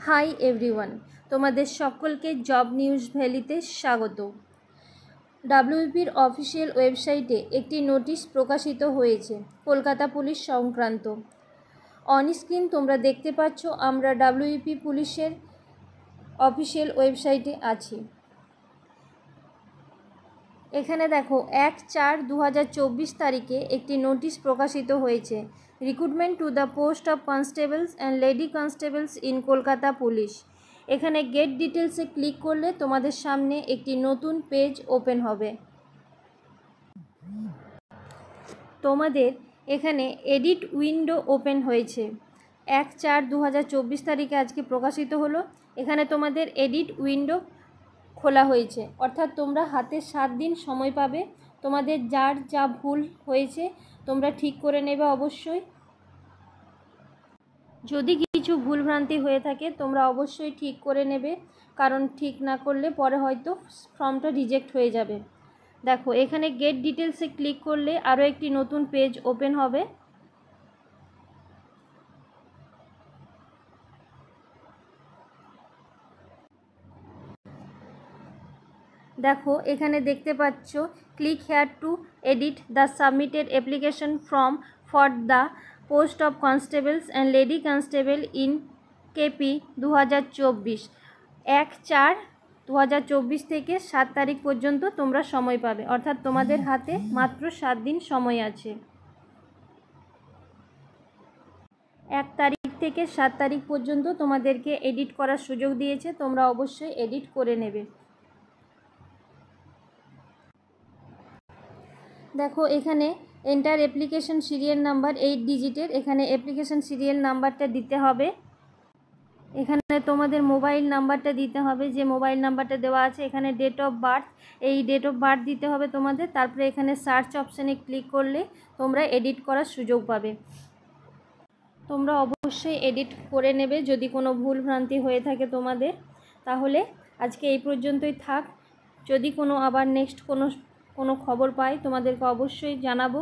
Hi everyone, তোমাদের সকলকে job news ভ্যালিতে স্বাগত। ডাব্লিউপির অফিসিয়াল ওয়েবসাইটে একটি নোটিশ প্রকাশিত হয়েছে কলকাতা পুলিশ সংক্রান্ত। অন স্ক্রিন তোমরা দেখতে পাচ্ছ আমরা ডাব্লিউপি পুলিশের অফিসিয়াল ওয়েবসাইটে আছি। এখানে দেখো 1/4/2024 তারিখে একটি নোটিশ প্রকাশিত হয়েছে, recruitment to the post of constables and lady constables in Kolkata police. এখানে গেট ডিটেলসে ক্লিক করলে তোমাদের সামনে একটি নতুন পেজ ওপেন হবে। তোমাদের এখানে এডিট উইন্ডো ওপেন হয়েছে। 1/4/2024 তারিখে আজকে প্রকাশিত হলো। এখানে তোমাদের এডিট উইন্ডো খোলা হয়েছে, অর্থাৎ তোমরা হাতে 7 দিন সময় পাবে। তোমাদের যার যা ভুল হয়েছে তোমরা ঠিক করে নেবে অবশ্যই। যদি কিছু ভুলভ্রান্তি হয়ে থাকে তোমরা অবশ্যই ঠিক করে নেবে, কারণ ঠিক না করলে পরে হয়তো ফর্মটা রিজেক্ট হয়ে যাবে। দেখো এখানে গেট ডিটেলসে ক্লিক করলে আরও একটি নতুন পেজ ওপেন হবে। দেখো এখানে দেখতে পাচ্ছ click here two edit the submitted application form for the post of constables and lady constable in KP 2024। 1/4/2024 থেকে 7 তারিখ পর্যন্ত তোমরা সময় পাবে, অর্থাৎ তোমাদের হাতে মাত্র 7 দিন সময় আছে। 1 তারিখ থেকে 7 তারিখ পর্যন্ত তোমাদেরকে এডিট করার সুযোগ দিয়েছে, তোমরা অবশ্যই এডিট করে নেবে। দেখো এখানে এন্টার অ্যাপ্লিকেশন সিরিয়াল নাম্বার 8 ডিজিটের, এখানে অ্যাপ্লিকেশন সিরিয়াল নাম্বারটা দিতে হবে। এখানে তোমাদের মোবাইল নাম্বারটা দিতে হবে, যে মোবাইল নাম্বারটা দেওয়া আছে। এখানে ডেট অফ বার্থ, এই ডেট অফ বার্থ দিতে হবে তোমাদের। তারপরে এখানে সার্চ অপশানে ক্লিক করলে তোমরা এডিট করার সুযোগ পাবে। তোমরা অবশ্যই এডিট করে নেবে যদি কোনো ভুল ভ্রান্তি হয়ে থাকে তোমাদের। তাহলে আজকে এই পর্যন্তই থাক। যদি কোনো আবার নেক্সট কোনো খবর পাই তোমাদেরকে অবশ্যই জানাবো।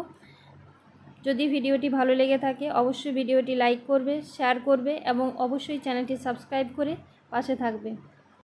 যদি ভিডিওটি ভালো লেগে থাকে অবশ্যই ভিডিওটি লাইক করবে, শেয়ার করবে এবং অবশ্যই চ্যানেলটি সাবস্ক্রাইব করে পাশে থাকবে।